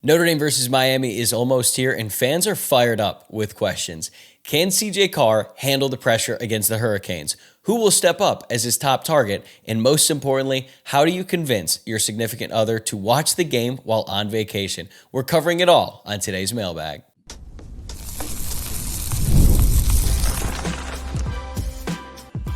Notre Dame versus Miami is almost here, and fans are fired up with questions. Can CJ Carr handle the pressure against the Hurricanes? Who will step up as his top target? And most importantly, how do you convince your significant other to watch the game while on vacation? We're covering it all on today's mailbag.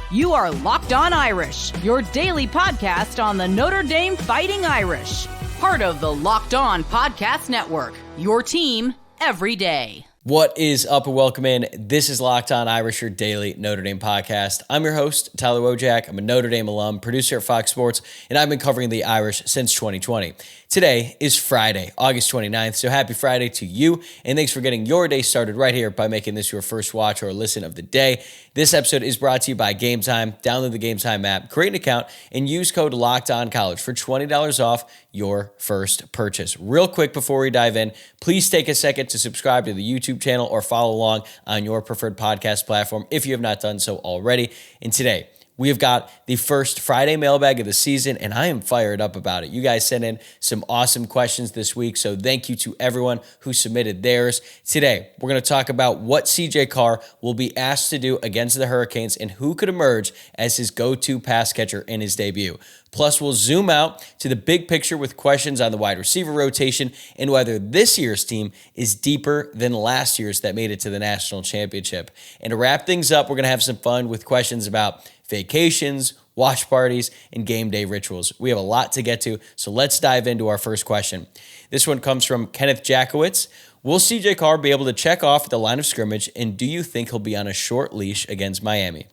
You are Locked On Irish, your daily podcast on the Notre Dame Fighting Irish. Part of the Locked On Podcast Network, your team every day. What is up and welcome in. This is Locked On Irish, your daily Notre Dame podcast. I'm your host, Tyler Wojciak. I'm a Notre Dame alum, producer at Fox Sports, and I've been covering the Irish since 2020. Today is Friday, August 29th, so happy Friday to you, and thanks for getting your day started right here by making this your first watch or listen of the day. This episode is brought to you by Game Time. Download the Game Time app, create an account, and use code LOCKEDONCollege for $20 off your first purchase. Real quick before we dive in, please take a second to subscribe to the YouTube channel or follow along on your preferred podcast platform if you have not done so already. And today, we have got the first Friday mailbag of the season, and I am fired up about it. You guys sent in some awesome questions this week, so thank you to everyone who submitted theirs. Today, we're going to talk about what CJ Carr will be asked to do against the Hurricanes and who could emerge as his go-to pass catcher in his debut. Plus, we'll zoom out to the big picture with questions on the wide receiver rotation and whether this year's team is deeper than last year's that made it to the national championship. And to wrap things up, we're going to have some fun with questions about vacations, watch parties, and game day rituals. We have a lot to get to, so let's dive into our first question. This one comes from Kenneth Jackowitz. Will CJ Carr be able to check off the line of scrimmage, and do you think he'll be on a short leash against Miami?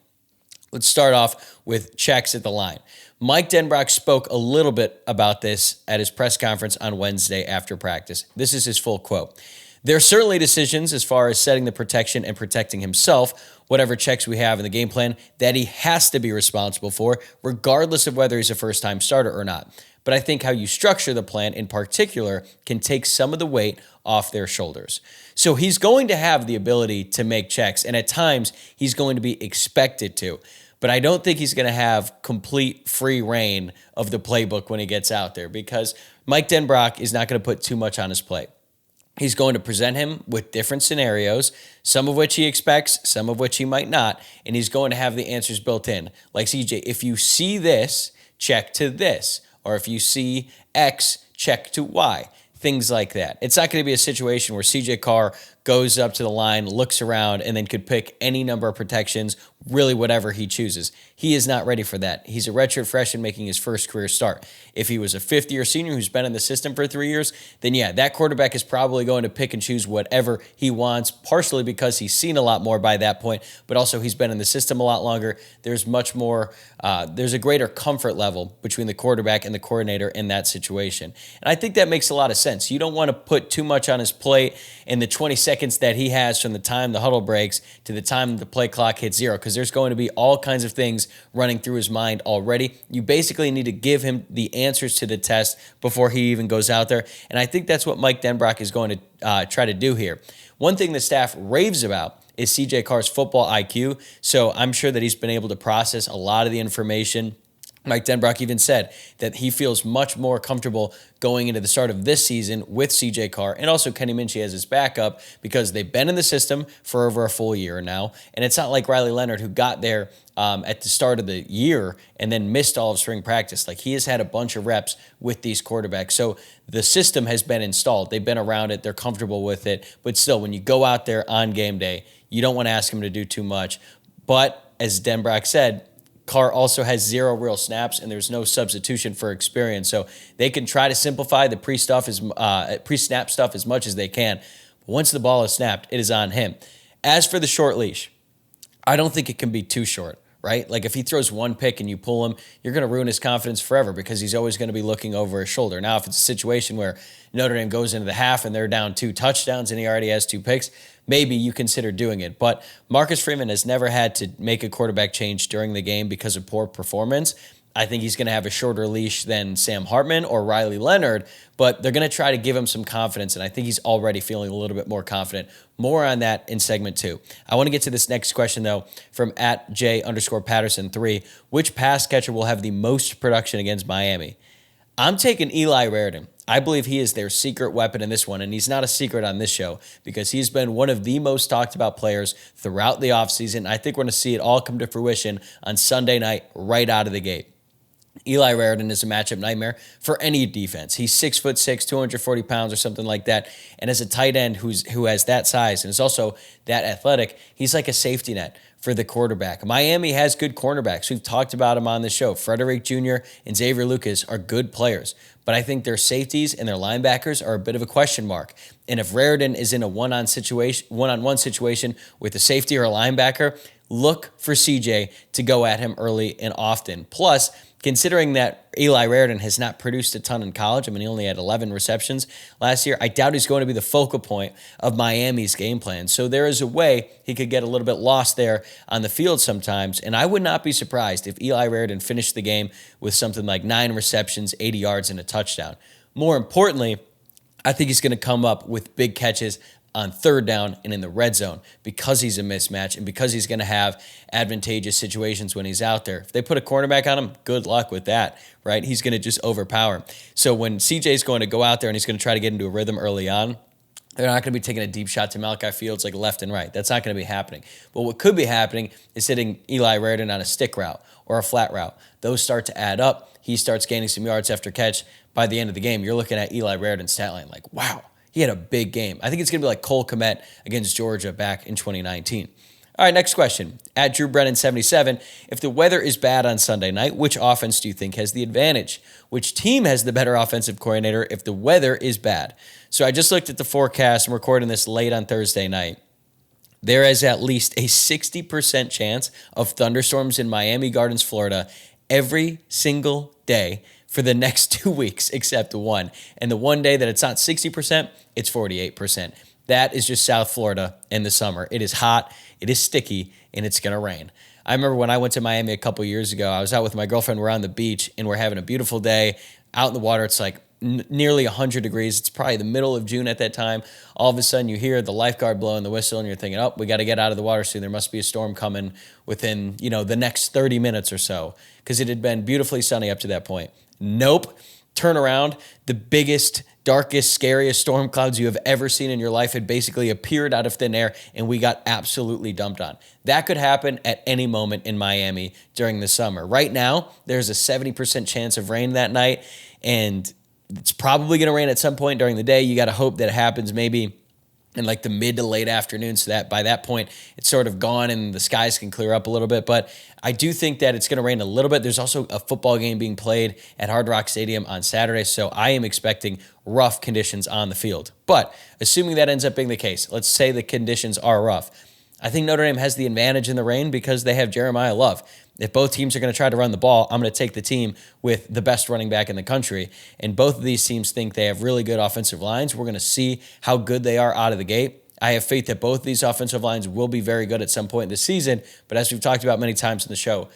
Let's start off with checks at the line. Mike Denbrock spoke a little bit about this at his press conference on Wednesday after practice. This is his full quote. There are certainly decisions as far as setting the protection and protecting himself, whatever checks we have in the game plan, that he has to be responsible for, regardless of whether he's a first-time starter or not. But I think how you structure the plan in particular can take some of the weight off their shoulders. So he's going to have the ability to make checks, and at times he's going to be expected to. But I don't think he's going to have complete free reign of the playbook when he gets out there because Mike Denbrock is not going to put too much on his plate. He's going to present him with different scenarios, some of which he expects, some of which he might not, and he's going to have the answers built in. Like CJ, if you see this, check to this, or if you see X, check to Y. Things like that. It's not going to be a situation where CJ Carr goes up to the line, looks around, and then could pick any number of protections, really whatever he chooses. He is not ready for that. He's a redshirt freshman making his first career start. If he was a fifth-year senior who's been in the system for 3 years, then yeah, that quarterback is probably going to pick and choose whatever he wants, partially because he's seen a lot more by that point, but also he's been in the system a lot longer. There's much more, there's a greater comfort level between the quarterback and the coordinator in that situation. And I think that makes a lot of sense. You don't want to put too much on his plate in the 20 seconds that he has from the time the huddle breaks to the time the play clock hits zero, because there's going to be all kinds of things running through his mind already. You basically need to give him the answers to the test before he even goes out there, and I think that's what Mike Denbrock is going to try to do here. One thing the staff raves about is CJ Carr's football IQ, so I'm sure that he's been able to process a lot of the information. Mike Denbrock even said that he feels much more comfortable going into the start of this season with CJ Carr and also Kenny Minchey as his backup because they've been in the system for over a full year now. And it's not like Riley Leonard, who got there at the start of the year and then missed all of spring practice. Like, he has had a bunch of reps with these quarterbacks. So the system has been installed. They've been around it. They're comfortable with it. But still, when you go out there on game day, you don't want to ask him to do too much. But as Denbrock said, Carr also has 0 real snaps, and there's no substitution for experience. So they can try to simplify the pre-snap stuff as much as they can. But once the ball is snapped, it is on him. As for the short leash, I don't think it can be too short, right? Like, if he throws one pick and you pull him, you're going to ruin his confidence forever because he's always going to be looking over his shoulder. Now, if it's a situation where Notre Dame goes into the half and they're down 2 touchdowns and he already has 2 picks, maybe you consider doing it. But Marcus Freeman has never had to make a quarterback change during the game because of poor performance. I think he's going to have a shorter leash than Sam Hartman or Riley Leonard, but they're going to try to give him some confidence, and I think he's already feeling a little bit more confident. More on that in segment 2. I want to get to this next question, though, from @J_Patterson3. Which pass catcher will have the most production against Miami? I'm taking Eli Raridan. I believe he is their secret weapon in this one, and he's not a secret on this show because he's been one of the most talked about players throughout the offseason. I think we're going to see it all come to fruition on Sunday night right out of the gate. Eli Raridan is a matchup nightmare for any defense. He's 6'6", 240 pounds or something like that. And as a tight end who has that size and is also that athletic, he's like a safety net for the quarterback. Miami has good cornerbacks. We've talked about them on the show. Frederick Jr. and Xavier Lucas are good players, but I think their safeties and their linebackers are a bit of a question mark. And if Raridan is in a one-on-one situation with a safety or a linebacker, look for CJ to go at him early and often. Plus, considering that Eli Raridan has not produced a ton in college, I mean, he only had 11 receptions last year, I doubt he's going to be the focal point of Miami's game plan. So there is a way he could get a little bit lost there on the field sometimes, and I would not be surprised if Eli Raridan finished the game with something like 9 receptions, 80 yards, and a touchdown. More importantly, I think he's going to come up with big catches on third down and in the red zone because he's a mismatch and because he's going to have advantageous situations when he's out there. If they put a cornerback on him, good luck with that, right? He's going to just overpower him. So when CJ's going to go out there and he's going to try to get into a rhythm early on, they're not going to be taking a deep shot to Malachi Fields like left and right. That's not going to be happening. But what could be happening is hitting Eli Raridan on a stick route or a flat route. Those start to add up. He starts gaining some yards after catch. By the end of the game, you're looking at Eli Raridan's stat line like, wow, he had a big game. I think it's going to be like Cole Kmet against Georgia back in 2019. All right, next question. At Drew Brennan 77, if the weather is bad on Sunday night, which offense do you think has the advantage? Which team has the better offensive coordinator if the weather is bad? So I just looked at the forecast. I'm recording this late on Thursday night. There is at least a 60% chance of thunderstorms in Miami Gardens, Florida, every single day for the next 2 weeks, except one. And the one day that it's not 60%, it's 48%. That is just South Florida in the summer. It is hot, it is sticky, and it's going to rain. I remember when I went to Miami a couple years ago, I was out with my girlfriend, we're on the beach, and we're having a beautiful day. Out in the water, it's like nearly 100 degrees. It's probably the middle of June at that time. All of a sudden, you hear the lifeguard blowing the whistle, and you're thinking, oh, we got to get out of the water soon. There must be a storm coming within, the next 30 minutes or so, because it had been beautifully sunny up to that point. Nope. Turn around. The biggest, darkest, scariest storm clouds you have ever seen in your life had basically appeared out of thin air, and we got absolutely dumped on. That could happen at any moment in Miami during the summer. Right now, there's a 70% chance of rain that night, and it's probably going to rain at some point during the day. You got to hope that it happens maybe in like the mid to late afternoon, so that by that point it's sort of gone and the skies can clear up a little bit. But I do think that it's going to rain a little bit. There's also a football game being played at Hard Rock Stadium on Saturday, so I am expecting rough conditions on the field. But assuming that ends up being the case, let's say the conditions are rough, I think Notre Dame has the advantage in the rain because they have Jeremiah Love. If both teams are going to try to run the ball, I'm going to take the team with the best running back in the country. And both of these teams think they have really good offensive lines. We're going to see how good they are out of the gate. I have faith that both of these offensive lines will be very good at some point in the season. But as we've talked about many times in the show,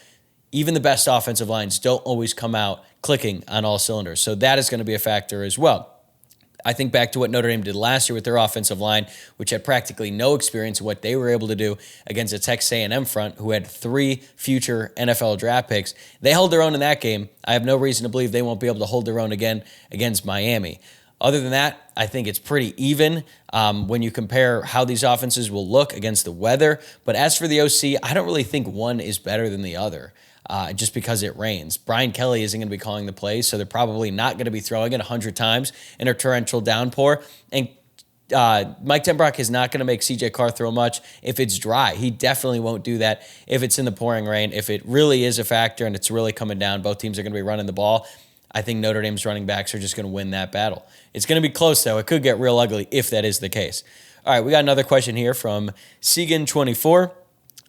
even the best offensive lines don't always come out clicking on all cylinders. So that is going to be a factor as well. I think back to what Notre Dame did last year with their offensive line, which had practically no experience in what they were able to do against a Texas A&M front who had 3 future NFL draft picks. They held their own in that game. I have no reason to believe they won't be able to hold their own again against Miami. Other than that, I think it's pretty even when you compare how these offenses will look against the weather. But as for the OC, I don't really think one is better than the other. Just because it rains. Brian Kelly isn't going to be calling the plays, so they're probably not going to be throwing it 100 times in a torrential downpour. And Mike Denbrock is not going to make CJ Carr throw much if it's dry. He definitely won't do that if it's in the pouring rain. If it really is a factor and it's really coming down, both teams are going to be running the ball. I think Notre Dame's running backs are just going to win that battle. It's going to be close, though. It could get real ugly if that is the case. All right, we got another question here from Segan24.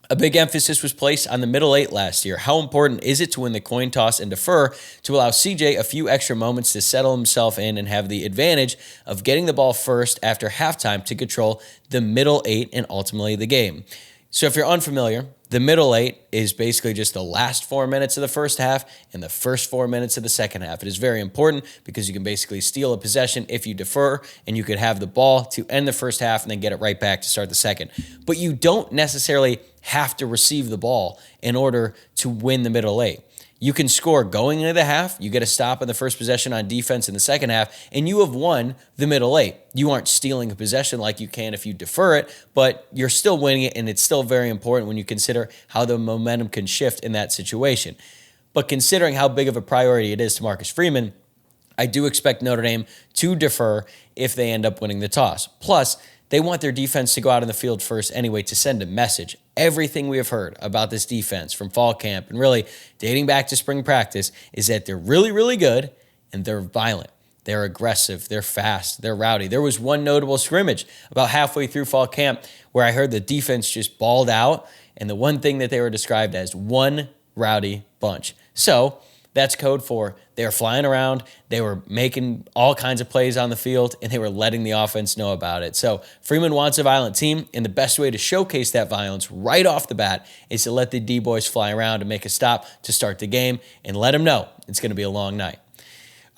A big emphasis was placed on the middle 8 last year. How important is it to win the coin toss and defer to allow CJ a few extra moments to settle himself in and have the advantage of getting the ball first after halftime to control the middle 8 and ultimately the game? So if you're unfamiliar, the middle 8 is basically just the last 4 minutes of the first half and the first 4 minutes of the second half. It is very important because you can basically steal a possession if you defer, and you could have the ball to end the first half and then get it right back to start the second. But you don't necessarily have to receive the ball in order to win the middle 8. You can score going into the half, you get a stop in the first possession on defense in the second half, and you have won the middle eight. You aren't stealing a possession like you can if you defer it, but you're still winning it, and it's still very important when you consider how the momentum can shift in that situation. But considering how big of a priority it is to Marcus Freeman, I do expect Notre Dame to defer if they end up winning the toss. Plus, they want their defense to go out on the field first anyway to send a message. Everything we have heard about this defense from fall camp and really dating back to spring practice is that they're really, really good and they're violent. They're aggressive. They're fast. They're rowdy. There was one notable scrimmage about halfway through fall camp where I heard the defense just balled out, and the one thing that they were described as one rowdy bunch. So that's code for they were flying around, they were making all kinds of plays on the field, and they were letting the offense know about it. So Freeman wants a violent team, and the best way to showcase that violence right off the bat is to let the D-boys fly around and make a stop to start the game and let them know it's going to be a long night.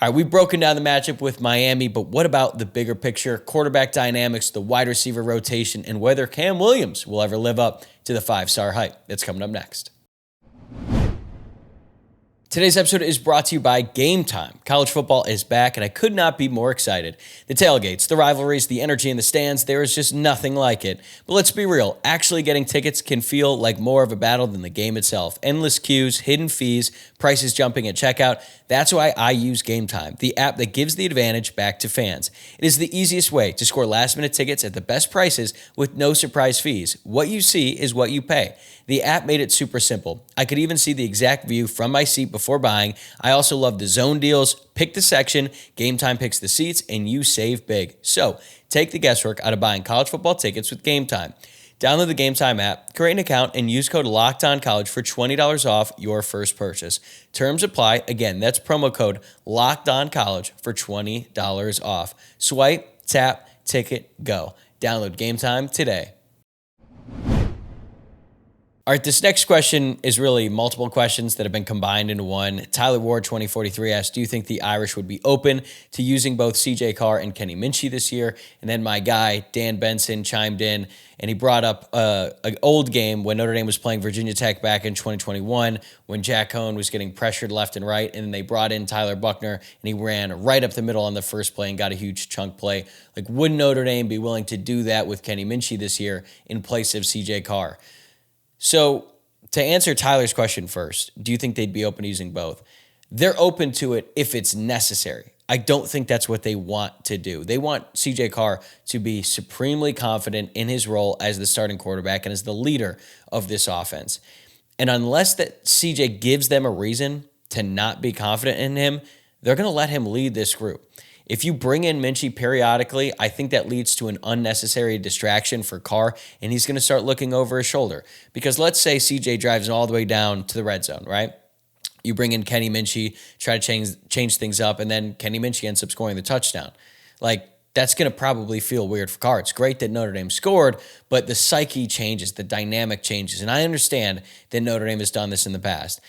All right, we've broken down the matchup with Miami, but what about the bigger picture, quarterback dynamics, the wide receiver rotation, and whether Cam Williams will ever live up to the 5-star hype? That's coming up next. Today's episode is brought to you by Game Time. College football is back, and I could not be more excited. The tailgates, the rivalries, the energy in the stands, there is just nothing like it. But let's be real, actually getting tickets can feel like more of a battle than the game itself. Endless queues, hidden fees, prices jumping at checkout. That's why I use Game Time, the app that gives the advantage back to fans. It is the easiest way to score last-minute tickets at the best prices with no surprise fees. What you see is what you pay. The app made it super simple. I could even see the exact view from my seat before buying. I also love the zone deals. Pick the section, Game Time picks the seats, and you save big. So take the guesswork out of buying college football tickets with Game Time. Download the Game Time app, create an account, and use code LOCKEDONCollege for $20 off your first purchase. Terms apply. Again, that's promo code LOCKEDONCollege for $20 off. Swipe, tap, ticket, go. Download Game Time today. All right, this next question is really multiple questions that have been combined into one. Tyler Ward, 2043, asked, do you think the Irish would be open to using both CJ Carr and Kenny Minchey this year? And then my guy, Dan Benson, chimed in, and he brought up an old game when Notre Dame was playing Virginia Tech back in 2021 when Jack Cohn was getting pressured left and right, and then they brought in Tyler Buckner, and he ran right up the middle on the first play and got a huge chunk play. Like, would Notre Dame be willing to do that with Kenny Minchey this year in place of CJ Carr? So to answer Tyler's question first, do you think they'd be open to using both? They're open to it if it's necessary. I don't think that's what they want to do. They want CJ Carr to be supremely confident in his role as the starting quarterback and as the leader of this offense. And unless that CJ gives them a reason to not be confident in him, they're going to let him lead this group. If you bring in Minchey periodically, I think that leads to an unnecessary distraction for Carr, and he's going to start looking over his shoulder. Because let's say CJ drives all the way down to the red zone, right? You bring in Kenny Minchey, try to change things up, and then Kenny Minchey ends up scoring the touchdown. Like, that's going to probably feel weird for Carr. It's great that Notre Dame scored, but the psyche changes, the dynamic changes. And I understand that Notre Dame has done this in the past.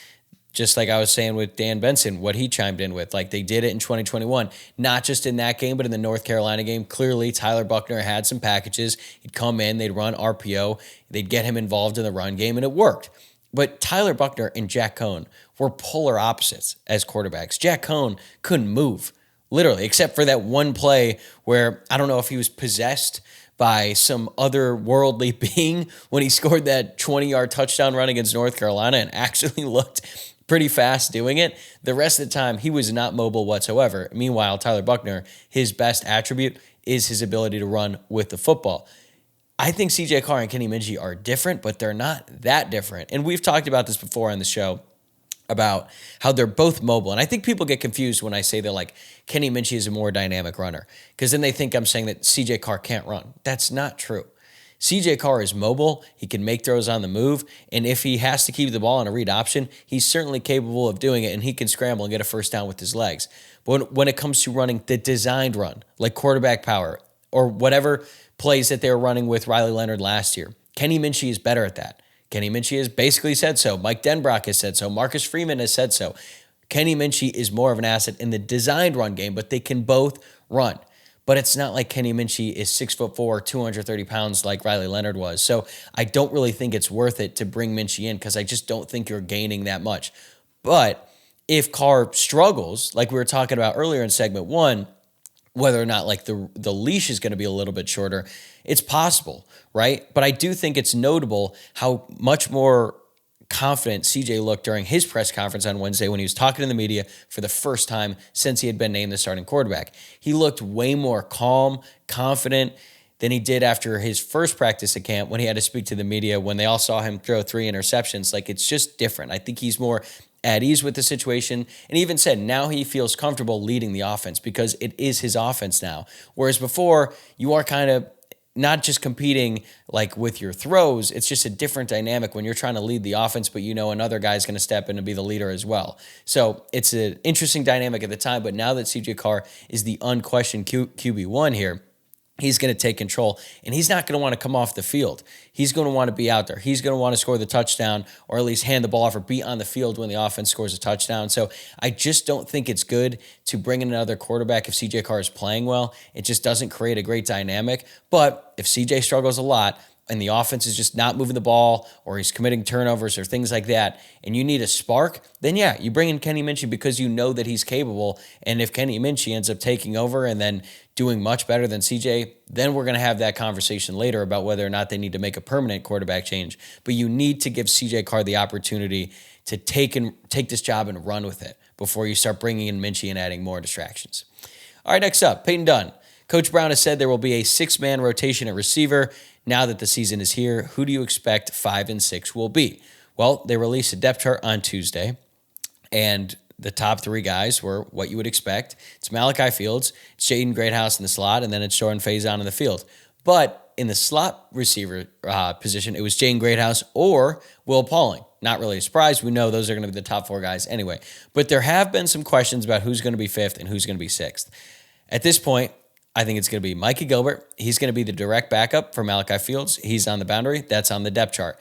Just like I was saying with Dan Benson, what he chimed in with, like they did it in 2021, not just in that game, but in the North Carolina game. Clearly, Tyler Buckner had some packages. He'd come in, they'd run RPO, they'd get him involved in the run game, and it worked. But Tyler Buckner and Jack Cohn were polar opposites as quarterbacks. Jack Cohn couldn't move, literally, except for that one play where I don't know if he was possessed by some otherworldly being when he scored that 20-yard touchdown run against North Carolina and actually looked pretty fast doing it. The rest of the time, he was not mobile whatsoever. Meanwhile, Tyler Buckner, his best attribute is his ability to run with the football. I think CJ Carr and Kenny Minchey are different, but they're not that different. And we've talked about this before on the show about how they're both mobile. And I think people get confused when I say that like Kenny Minchey is a more dynamic runner, because then they think I'm saying that CJ Carr can't run. That's not true. CJ Carr is mobile. He can make throws on the move. And if he has to keep the ball on a read option, he's certainly capable of doing it, and he can scramble and get a first down with his legs. But when it comes to running the designed run, like quarterback power or whatever plays that they were running with Riley Leonard last year, Kenny Minchey is better at that. Kenny Minchey has basically said so. Mike Denbrock has said so. Marcus Freeman has said so. Kenny Minchey is more of an asset in the designed run game, but they can both run. But it's not like Kenny Minchey is 6'4", 230 pounds like Riley Leonard was. So I don't really think it's worth it to bring Minchey in because I just don't think you're gaining that much. But if Carr struggles, like we were talking about earlier in segment 1, whether or not like the leash is going to be a little bit shorter, it's possible, right? But I do think it's notable how much more confident CJ looked during his press conference on Wednesday when he was talking to the media for the first time since he had been named the starting quarterback. He looked way more calm, confident than he did after his first practice at camp when he had to speak to the media when they all saw him throw 3 interceptions. Like, it's just different. I think he's more at ease with the situation, and he even said now he feels comfortable leading the offense because it is his offense now. Whereas before, you are kind of not just competing like with your throws, it's just a different dynamic when you're trying to lead the offense, but you know another guy's going to step in and be the leader as well. So it's an interesting dynamic at the time, but now that CJ Carr is the unquestioned QB1 here, he's going to take control, and he's not going to want to come off the field. He's going to want to be out there. He's going to want to score the touchdown or at least hand the ball off or be on the field when the offense scores a touchdown. So I just don't think it's good to bring in another quarterback if CJ Carr is playing well. It just doesn't create a great dynamic. But if CJ struggles a lot and the offense is just not moving the ball or he's committing turnovers or things like that, and you need a spark, then yeah, you bring in Kenny Minchey because you know that he's capable. And if Kenny Minchey ends up taking over and then doing much better than CJ, then we're going to have that conversation later about whether or not they need to make a permanent quarterback change. But you need to give CJ Carr the opportunity to take this job and run with it before you start bringing in Minchey and adding more distractions. All right, next up, Peyton Dunn. Coach Brown has said there will be a 6-man rotation at receiver. Now that the season is here, who do you expect 5 and 6 will be? Well, they released a depth chart on Tuesday, and the top 3 guys were what you would expect. It's Malachi Fields, it's Jaden Greathouse in the slot, and then it's Jordan Faison in the field. But in the slot receiver position, it was Jaden Greathouse or Will Pauling. Not really a surprise. We know those are going to be the top 4 guys anyway. But there have been some questions about who's going to be 5th and who's going to be 6th. At this point, I think it's going to be Mikey Gilbert. He's going to be the direct backup for Malachi Fields. He's on the boundary. That's on the depth chart.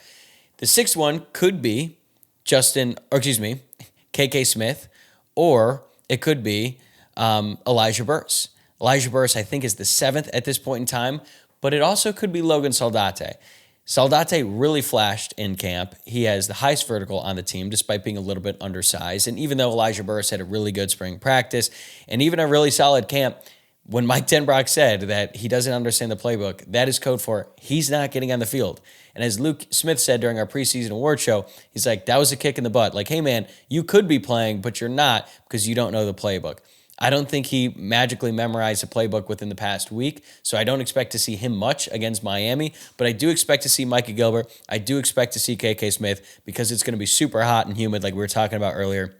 The 6th one could be KK Smith, or it could be Elijah Burris. Elijah Burris, I think, is the 7th at this point in time, but it also could be Logan Saldate. Saldate really flashed in camp. He has the highest vertical on the team, despite being a little bit undersized. And even though Elijah Burris had a really good spring practice and even a really solid camp, when Mike Denbrock said that he doesn't understand the playbook, that is code for he's not getting on the field. And as Luke Smith said during our preseason award show, he's like, that was a kick in the butt. Like, hey, man, you could be playing, but you're not because you don't know the playbook. I don't think he magically memorized the playbook within the past week, so I don't expect to see him much against Miami, but I do expect to see Mikey Gilbert. I do expect to see KK Smith because it's going to be super hot and humid like we were talking about earlier.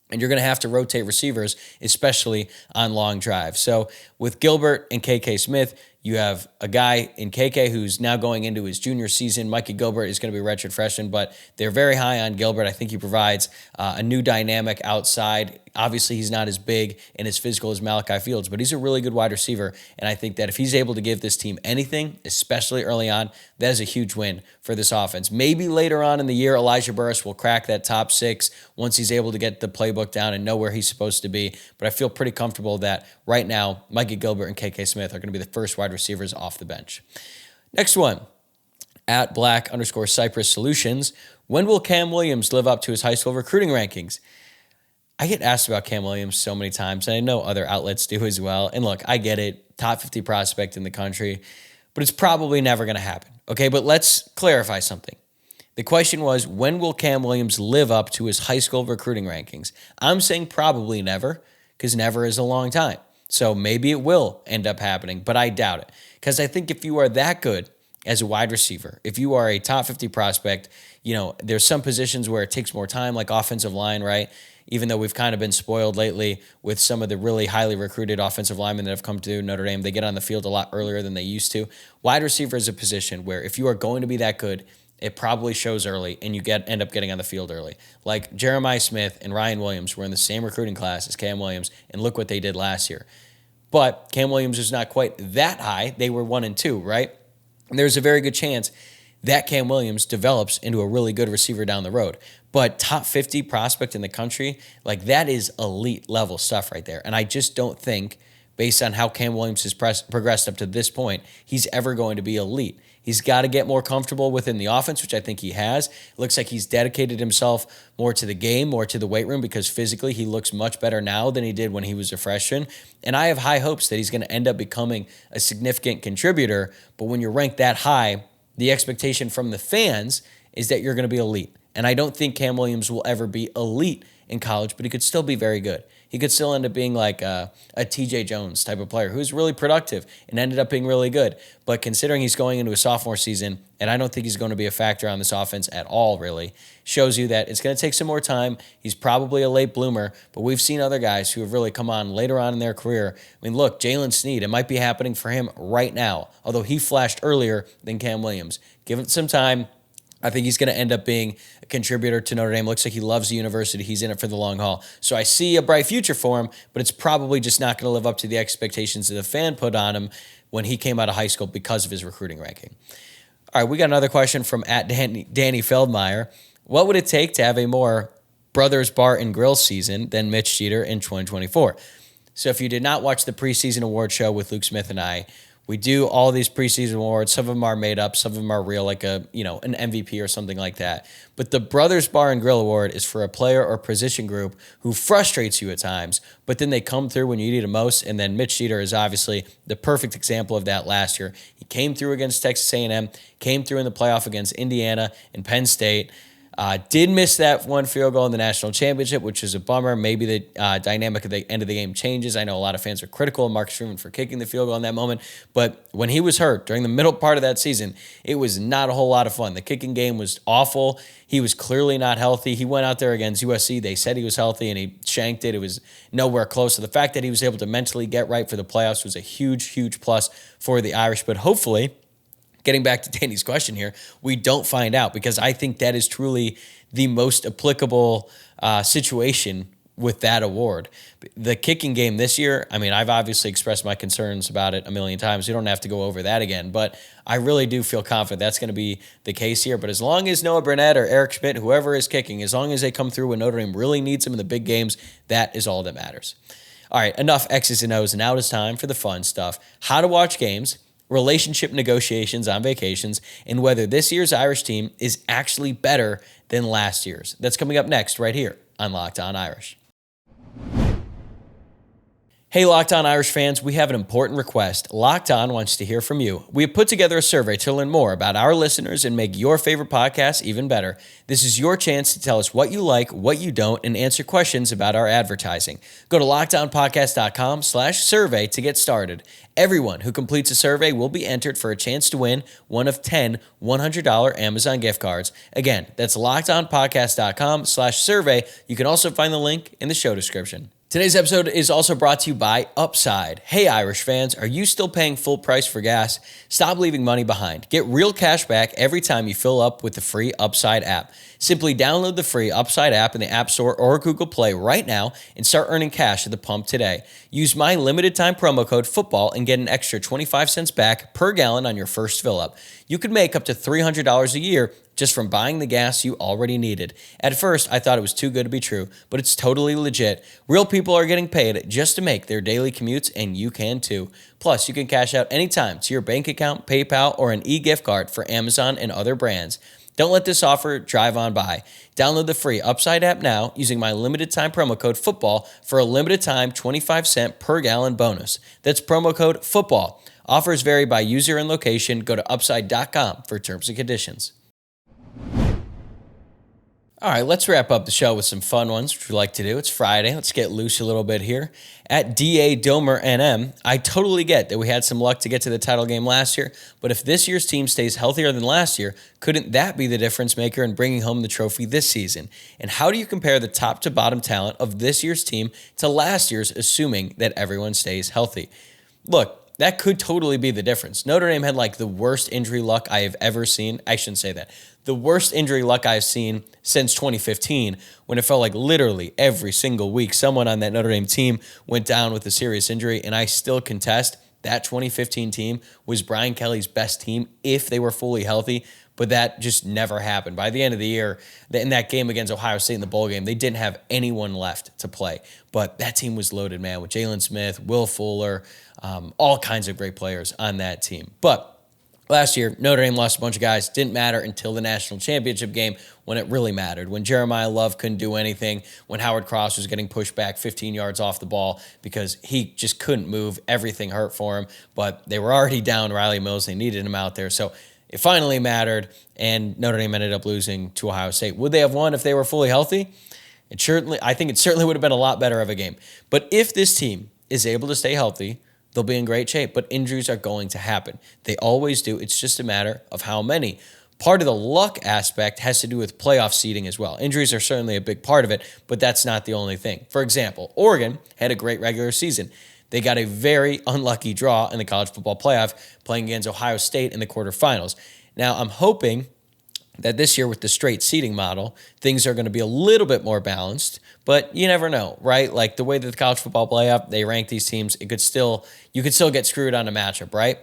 And you're going to have to rotate receivers, especially on long drives. So with Gilbert and KK Smith, you have a guy in KK who's now going into his junior season. Mikey Gilbert is going to be a redshirt freshman, but they're very high on Gilbert. I think he provides a new dynamic outside. Obviously, he's not as big and as physical as Malachi Fields, but he's a really good wide receiver. And I think that if he's able to give this team anything, especially early on, that is a huge win for this offense. Maybe later on in the year, Elijah Burris will crack that top 6 once he's able to get the playbook down and know where he's supposed to be. But I feel pretty comfortable that right now, Mikey Gilbert and KK Smith are going to be the first wide receivers off the bench. Next one, at Black_Cypress Solutions. When will Cam Williams live up to his high school recruiting rankings? I get asked about Cam Williams so many times, and I know other outlets do as well. And look, I get it, top 50 prospect in the country, but it's probably never going to happen. Okay, but let's clarify something. The question was, when will Cam Williams live up to his high school recruiting rankings? I'm saying probably never, because never is a long time. So maybe it will end up happening, but I doubt it. Because I think if you are that good as a wide receiver, if you are a top 50 prospect, there's some positions where it takes more time, like offensive line, right? Even though we've kind of been spoiled lately with some of the really highly recruited offensive linemen that have come to Notre Dame, they get on the field a lot earlier than they used to. Wide receiver is a position where if you are going to be that good, it probably shows early and you end up getting on the field early. Like Jeremiah Smith and Ryan Williams were in the same recruiting class as Cam Williams, and look what they did last year. But Cam Williams is not quite that high. They were 1 and 2, right? And there's a very good chance that Cam Williams develops into a really good receiver down the road. But top 50 prospect in the country, like that is elite level stuff right there. And I just don't think based on how Cam Williams has progressed up to this point, he's ever going to be elite. He's got to get more comfortable within the offense, which I think he has. It looks like he's dedicated himself more to the game, more to the weight room, because physically he looks much better now than he did when he was a freshman. And I have high hopes that he's going to end up becoming a significant contributor. But when you're ranked that high, the expectation from the fans is that you're going to be elite. And I don't think Cam Williams will ever be elite in college, but he could still be very good. He could still end up being like a TJ Jones type of player who's really productive and ended up being really good. But considering he's going into a sophomore season, and I don't think he's going to be a factor on this offense at all, really, shows you that it's going to take some more time. He's probably a late bloomer, but we've seen other guys who have really come on later on in their career. I mean, look, Jalen Snead, it might be happening for him right now, although he flashed earlier than Cam Williams. Give it some time. I think he's going to end up being a contributor to Notre Dame. Looks like he loves the university. He's in it for the long haul. So I see a bright future for him, but it's probably just not going to live up to the expectations that the fan put on him when he came out of high school because of his recruiting ranking. All right, we got another question from @Danny Feldmeyer. What would it take to have a more Brothers Bar and Grill season than Mitch Jeter in 2024? So if you did not watch the preseason award show with Luke Smith and I, we do all these preseason awards. Some of them are made up. Some of them are real, like an MVP or something like that. But the Brothers Bar and Grill Award is for a player or position group who frustrates you at times, but then they come through when you need it most. And then Mitch Jeter is obviously the perfect example of that last year. He came through against Texas A&M, came through in the playoff against Indiana and Penn State. Did miss that one field goal in the national championship, which is a bummer. Maybe the dynamic at the end of the game changes. I know a lot of fans are critical of Marcus Freeman for kicking the field goal in that moment, but when he was hurt during the middle part of that season, it was not a whole lot of fun. The kicking game was awful. He was clearly not healthy. He went out there against USC. They said he was healthy, and he shanked it. It was nowhere close. So the fact that he was able to mentally get right for the playoffs was a huge, huge plus for the Irish. But hopefully, getting back to Danny's question here, we don't find out, because I think that is truly the most applicable situation with that award. The kicking game this year, I mean, I've obviously expressed my concerns about it a million times. We don't have to go over that again, but I really do feel confident that's going to be the case here. But as long as Noah Burnett or Eric Schmidt, whoever is kicking, as long as they come through when Notre Dame really needs them in the big games, that is all that matters. All right, enough X's and O's. Now it's time for the fun stuff. How to watch games, relationship negotiations on vacations, and whether this year's Irish team is actually better than last year's. That's coming up next right here on Locked On Irish. Hey, Locked On Irish fans, we have an important request. Locked On wants to hear from you. We have put together a survey to learn more about our listeners and make your favorite podcast even better. This is your chance to tell us what you like, what you don't, and answer questions about our advertising. Go to LockedOnPodcast.com/survey to get started. Everyone who completes a survey will be entered for a chance to win one of 10 $100 Amazon gift cards. Again, that's LockedOnPodcast.com/survey. You can also find the link in the show description. Today's episode is also brought to you by Upside. Hey, Irish fans, are you still paying full price for gas? Stop leaving money behind. Get real cash back every time you fill up with the free Upside app. Simply download the free Upside app in the App Store or Google Play right now and start earning cash at the pump today. Use my limited time promo code FOOTBALL and get an extra 25 cents back per gallon on your first fill up. You could make up to $300 a year just from buying the gas you already needed. At first, I thought it was too good to be true, but it's totally legit. Real people are getting paid just to make their daily commutes, and you can too. Plus, you can cash out anytime to your bank account, PayPal, or an e-gift card for Amazon and other brands. Don't let this offer drive on by. Download the free Upside app now using my limited time promo code FOOTBALL for a limited time 25 cent per gallon bonus. That's promo code FOOTBALL. Offers vary by user and location. Go to upside.com for terms and conditions. All right, let's wrap up the show with some fun ones, which we like to do. It's Friday. Let's get loose a little bit here. At DA Domer NM, I totally get that we had some luck to get to the title game last year, but if this year's team stays healthier than last year, couldn't that be the difference maker in bringing home the trophy this season? And how do you compare the top to bottom talent of this year's team to last year's, assuming that everyone stays healthy? Look, that could totally be the difference. Notre Dame had like the worst injury luck I have ever seen. I shouldn't say that. The worst injury luck I've seen since 2015, when it felt like literally every single week someone on that Notre Dame team went down with a serious injury, and I still contest that 2015 team was Brian Kelly's best team if they were fully healthy, but that just never happened. By the end of the year, in that game against Ohio State in the bowl game, they didn't have anyone left to play. But that team was loaded, man, with Jalen Smith, Will Fuller, all kinds of great players on that team. But last year, Notre Dame lost a bunch of guys. Didn't matter until the national championship game when it really mattered. When Jeremiah Love couldn't do anything, when Howard Cross was getting pushed back 15 yards off the ball because he just couldn't move. Everything hurt for him. But they were already down Riley Mills. They needed him out there. So it finally mattered, and Notre Dame ended up losing to Ohio State. Would they have won if they were fully healthy? I think it certainly would have been a lot better of a game. But if this team is able to stay healthy, they'll be in great shape, but injuries are going to happen. They always do. It's just a matter of how many. Part of the luck aspect has to do with playoff seeding as well. Injuries are certainly a big part of it, but that's not the only thing. For example, Oregon had a great regular season. They got a very unlucky draw in the college football playoff playing against Ohio State in the quarterfinals. Now, I'm hoping that this year with the straight seeding model, things are going to be a little bit more balanced, but you never know, right? Like the way that the college football playoff, they rank these teams, you could still get screwed on a matchup, right?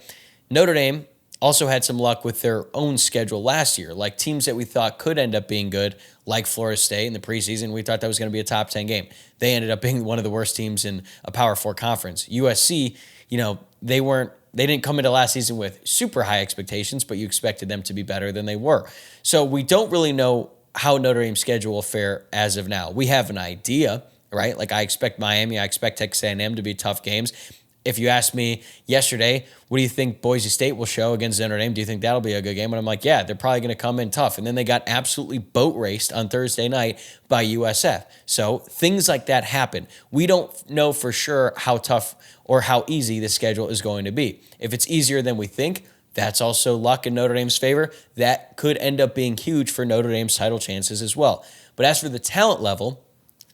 Notre Dame also had some luck with their own schedule last year, like teams that we thought could end up being good, like Florida State in the preseason. We thought that was going to be a top 10 game. They ended up being one of the worst teams in a Power 4 conference. USC, they didn't come into last season with super high expectations, but you expected them to be better than they were. So we don't really know how Notre Dame's schedule will fare as of now. We have an idea, right? Like I expect Miami, I expect Texas A&M to be tough games. If you asked me yesterday, what do you think Boise State will show against Notre Dame? Do you think that'll be a good game? And I'm like, yeah, they're probably going to come in tough. And then they got absolutely boat raced on Thursday night by USF. So things like that happen. We don't know for sure how tough or how easy the schedule is going to be. If it's easier than we think, that's also luck in Notre Dame's favor. That could end up being huge for Notre Dame's title chances as well. But as for the talent level,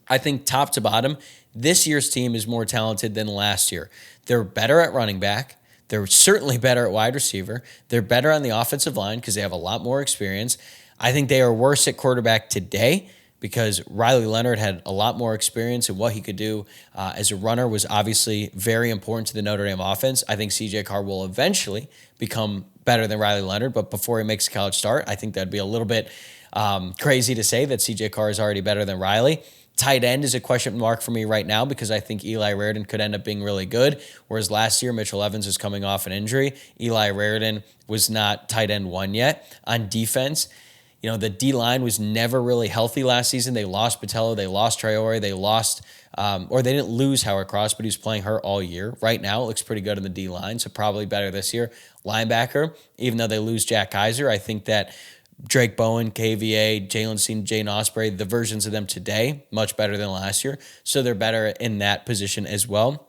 I think top to bottom, this year's team is more talented than last year. They're better at running back. They're certainly better at wide receiver. They're better on the offensive line because they have a lot more experience. I think they are worse at quarterback today because Riley Leonard had a lot more experience, and what he could do as a runner was obviously very important to the Notre Dame offense. I think CJ Carr will eventually become better than Riley Leonard, but before he makes a college start, I think that'd be a little bit crazy to say that CJ Carr is already better than Riley. Tight end is a question mark for me right now because I think Eli Raridon could end up being really good, whereas last year Mitchell Evans was coming off an injury. Eli Raridon was not tight end one yet. On defense, the D-line was never really healthy last season. They lost Patello, they lost Traore, they didn't lose Howard Cross, but he was playing hurt all year. Right now, it looks pretty good in the D-line, so probably better this year. Linebacker, even though they lose Jack Kaiser, I think that Drake Bowen, KVA, Jalen Steen, Jane Osprey, the versions of them today, much better than last year. So they're better in that position as well.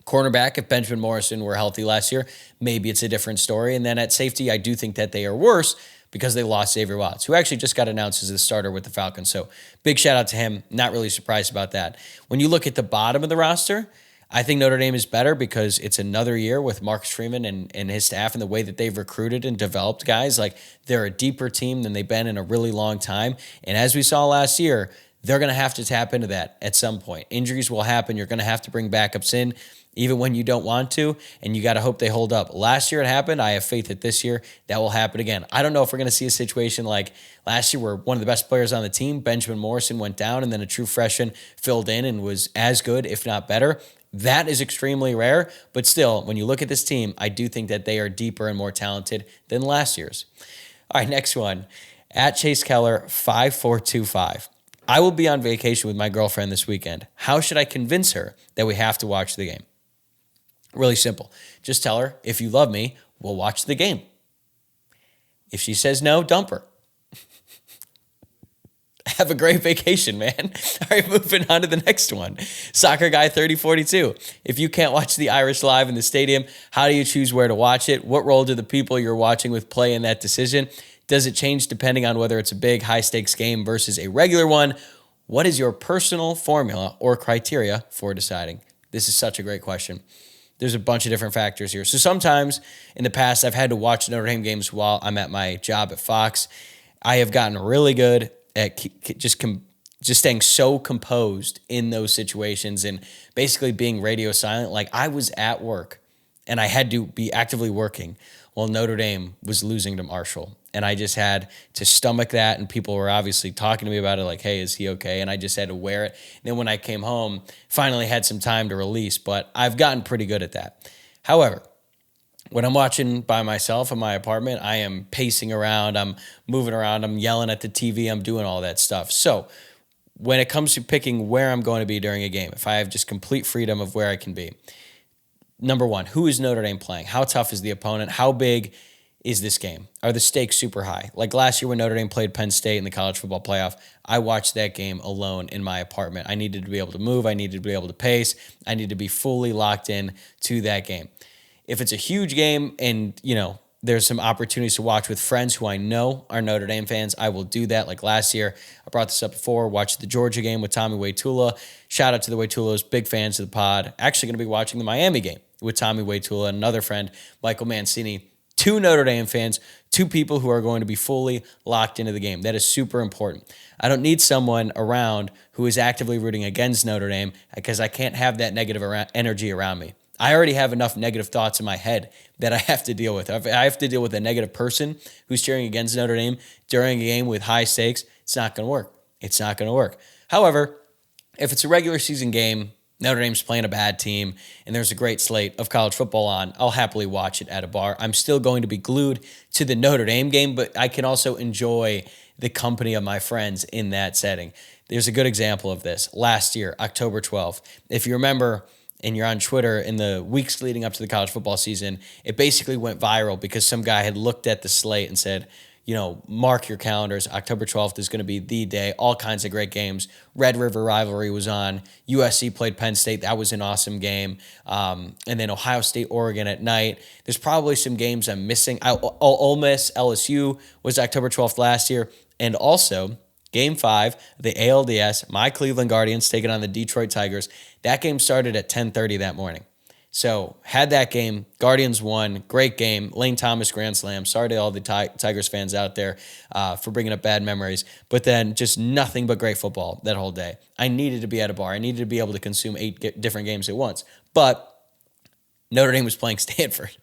Cornerback, if Benjamin Morrison were healthy last year, maybe it's a different story. And then at safety, I do think that they are worse because they lost Xavier Watts, who actually just got announced as the starter with the Falcons. So big shout out to him. Not really surprised about that. When you look at the bottom of the roster, I think Notre Dame is better because it's another year with Marcus Freeman and his staff and the way that they've recruited and developed guys. Like they're a deeper team than they've been in a really long time. And as we saw last year, they're going to have to tap into that at some point. Injuries will happen. You're going to have to bring backups in even when you don't want to, and you got to hope they hold up. Last year it happened. I have faith that this year that will happen again. I don't know if we're going to see a situation like last year where one of the best players on the team, Benjamin Morrison, went down and then a true freshman filled in and was as good, if not better. That is extremely rare, but still, when you look at this team, I do think that they are deeper and more talented than last year's. All right, next one. At Chase Keller, 5425. I will be on vacation with my girlfriend this weekend. How should I convince her that we have to watch the game? Really simple. Just tell her, if you love me, we'll watch the game. If she says no, dump her. Have a great vacation, man. All right, moving on to the next one. Soccer Guy 3042. If you can't watch the Irish live in the stadium, how do you choose where to watch it? What role do the people you're watching with play in that decision? Does it change depending on whether it's a big, high-stakes game versus a regular one? What is your personal formula or criteria for deciding? This is such a great question. There's a bunch of different factors here. So sometimes in the past, I've had to watch Notre Dame games while I'm at my job at Fox. I have gotten really good at just staying so composed in those situations and basically being radio silent. Like I was at work and I had to be actively working while Notre Dame was losing to Marshall. And I just had to stomach that, and people were obviously talking to me about it like, hey, is he okay? And I just had to wear it. And then when I came home, finally had some time to release, but I've gotten pretty good at that. However, when I'm watching by myself in my apartment, I am pacing around, I'm moving around, I'm yelling at the TV, I'm doing all that stuff. So when it comes to picking where I'm going to be during a game, if I have just complete freedom of where I can be, number one, who is Notre Dame playing? How tough is the opponent? How big is this game? Are the stakes super high? Like last year when Notre Dame played Penn State in the college football playoff, I watched that game alone in my apartment. I needed to be able to move. I needed to be able to pace. I needed to be fully locked in to that game. If it's a huge game and, there's some opportunities to watch with friends who I know are Notre Dame fans, I will do that. Like last year, I brought this up before, watched the Georgia game with Tommy Waytula. Shout out to the Waytulas, big fans of the pod. Actually going to be watching the Miami game with Tommy Waytula and another friend, Michael Mancini. 2 Notre Dame fans, 2 people who are going to be fully locked into the game. That is super important. I don't need someone around who is actively rooting against Notre Dame because I can't have that negative energy around me. I already have enough negative thoughts in my head that I have to deal with. If I have to deal with a negative person who's cheering against Notre Dame during a game with high stakes, it's not going to work. It's not going to work. However, if it's a regular season game, Notre Dame's playing a bad team, and there's a great slate of college football on, I'll happily watch it at a bar. I'm still going to be glued to the Notre Dame game, but I can also enjoy the company of my friends in that setting. There's a good example of this. Last year, October 12th. If you remember, and you're on Twitter in the weeks leading up to the college football season, it basically went viral because some guy had looked at the slate and said, mark your calendars. October 12th is going to be the day. All kinds of great games. Red River rivalry was on. USC played Penn State. That was an awesome game. And then Ohio State, Oregon at night. There's probably some games I'm missing. Ole Miss, LSU was October 12th last year. And also, Game 5, the ALDS, my Cleveland Guardians taking on the Detroit Tigers. That game started at 10:30 that morning. So had that game. Guardians won. Great game. Lane Thomas grand slam. Sorry to all the Tigers fans out there for bringing up bad memories. But then just nothing but great football that whole day. I needed to be at a bar. I needed to be able to consume 8 different games at once. But Notre Dame was playing Stanford.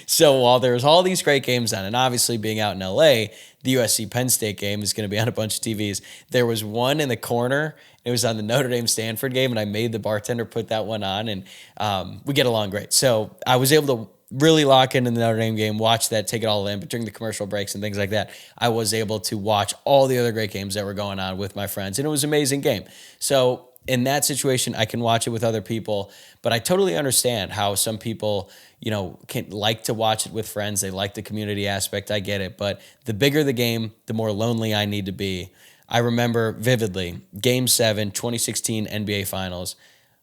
So while there's all these great games on, and obviously being out in LA, the USC Penn State game is going to be on a bunch of TVs. There was one in the corner. It was on the Notre Dame Stanford game, and I made the bartender put that one on, and we get along great. So I was able to really lock into the Notre Dame game, watch that, take it all in. But during the commercial breaks and things like that, I was able to watch all the other great games that were going on with my friends, and it was an amazing game. So in that situation, I can watch it with other people, but I totally understand how some people, can like to watch it with friends. They like the community aspect. I get it. But the bigger the game, the more lonely I need to be. I remember vividly Game 7, 2016 NBA Finals.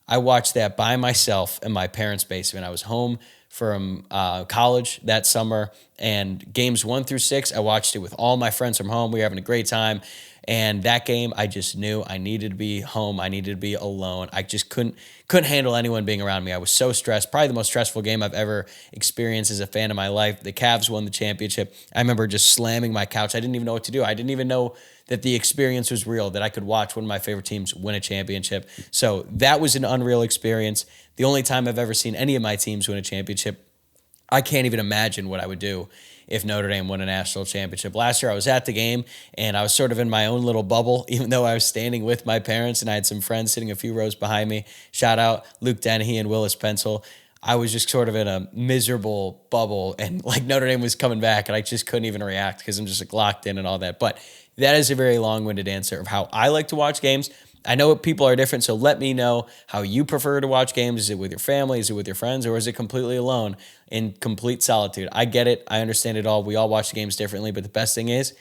I watched that by myself in my parents' basement. I was home from college that summer, and games 1 through 6, I watched it with all my friends from home. We were having a great time. And that game, I just knew I needed to be home. I needed to be alone. I just couldn't handle anyone being around me. I was so stressed. Probably the most stressful game I've ever experienced as a fan of my life. The Cavs won the championship. I remember just slamming my couch. I didn't even know what to do. I didn't even know that the experience was real, that I could watch one of my favorite teams win a championship. So that was an unreal experience. The only time I've ever seen any of my teams win a championship. I can't even imagine what I would do if Notre Dame won a national championship. Last year I was at the game and I was sort of in my own little bubble, even though I was standing with my parents and I had some friends sitting a few rows behind me. Shout out Luke Dennehy and Willis Pencil. I was just sort of in a miserable bubble, and like Notre Dame was coming back and I just couldn't even react because I'm just like locked in and all that. But that is a very long-winded answer of how I like to watch games. I know people are different, so let me know how you prefer to watch games. Is it with your family? Is it with your friends? Or is it completely alone in complete solitude? I get it. I understand it all. We all watch the games differently, but the best thing is,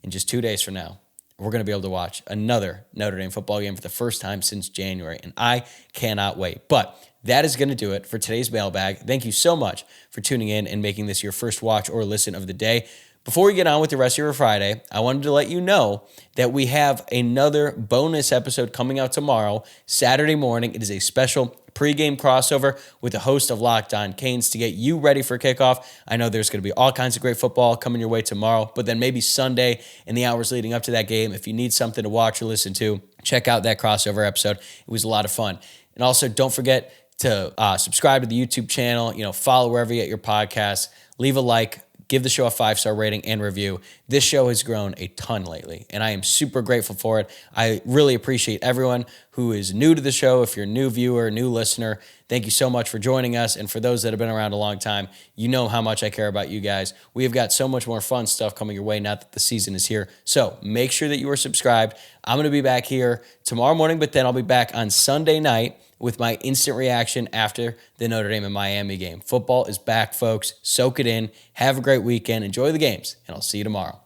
in just 2 days from now, we're going to be able to watch another Notre Dame football game for the first time since January, and I cannot wait. But that is going to do it for today's mailbag. Thank you so much for tuning in and making this your first watch or listen of the day. Before we get on with the rest of your Friday, I wanted to let you know that we have another bonus episode coming out tomorrow, Saturday morning. It is a special pregame crossover with the host of Locked On Canes to get you ready for kickoff. I know there's going to be all kinds of great football coming your way tomorrow, but then maybe Sunday in the hours leading up to that game, if you need something to watch or listen to, check out that crossover episode. It was a lot of fun. And also, don't forget to subscribe to the YouTube channel, follow wherever you get your podcasts, leave a like, give the show a 5-star rating and review. This show has grown a ton lately, and I am super grateful for it. I really appreciate everyone who is new to the show. If you're a new viewer, new listener, thank you so much for joining us. And for those that have been around a long time, you know how much I care about you guys. We have got so much more fun stuff coming your way now that the season is here. So make sure that you are subscribed. I'm going to be back here tomorrow morning, but then I'll be back on Sunday night with my instant reaction after the Notre Dame and Miami game. Football is back, folks. Soak it in. Have a great weekend. Enjoy the games, and I'll see you tomorrow.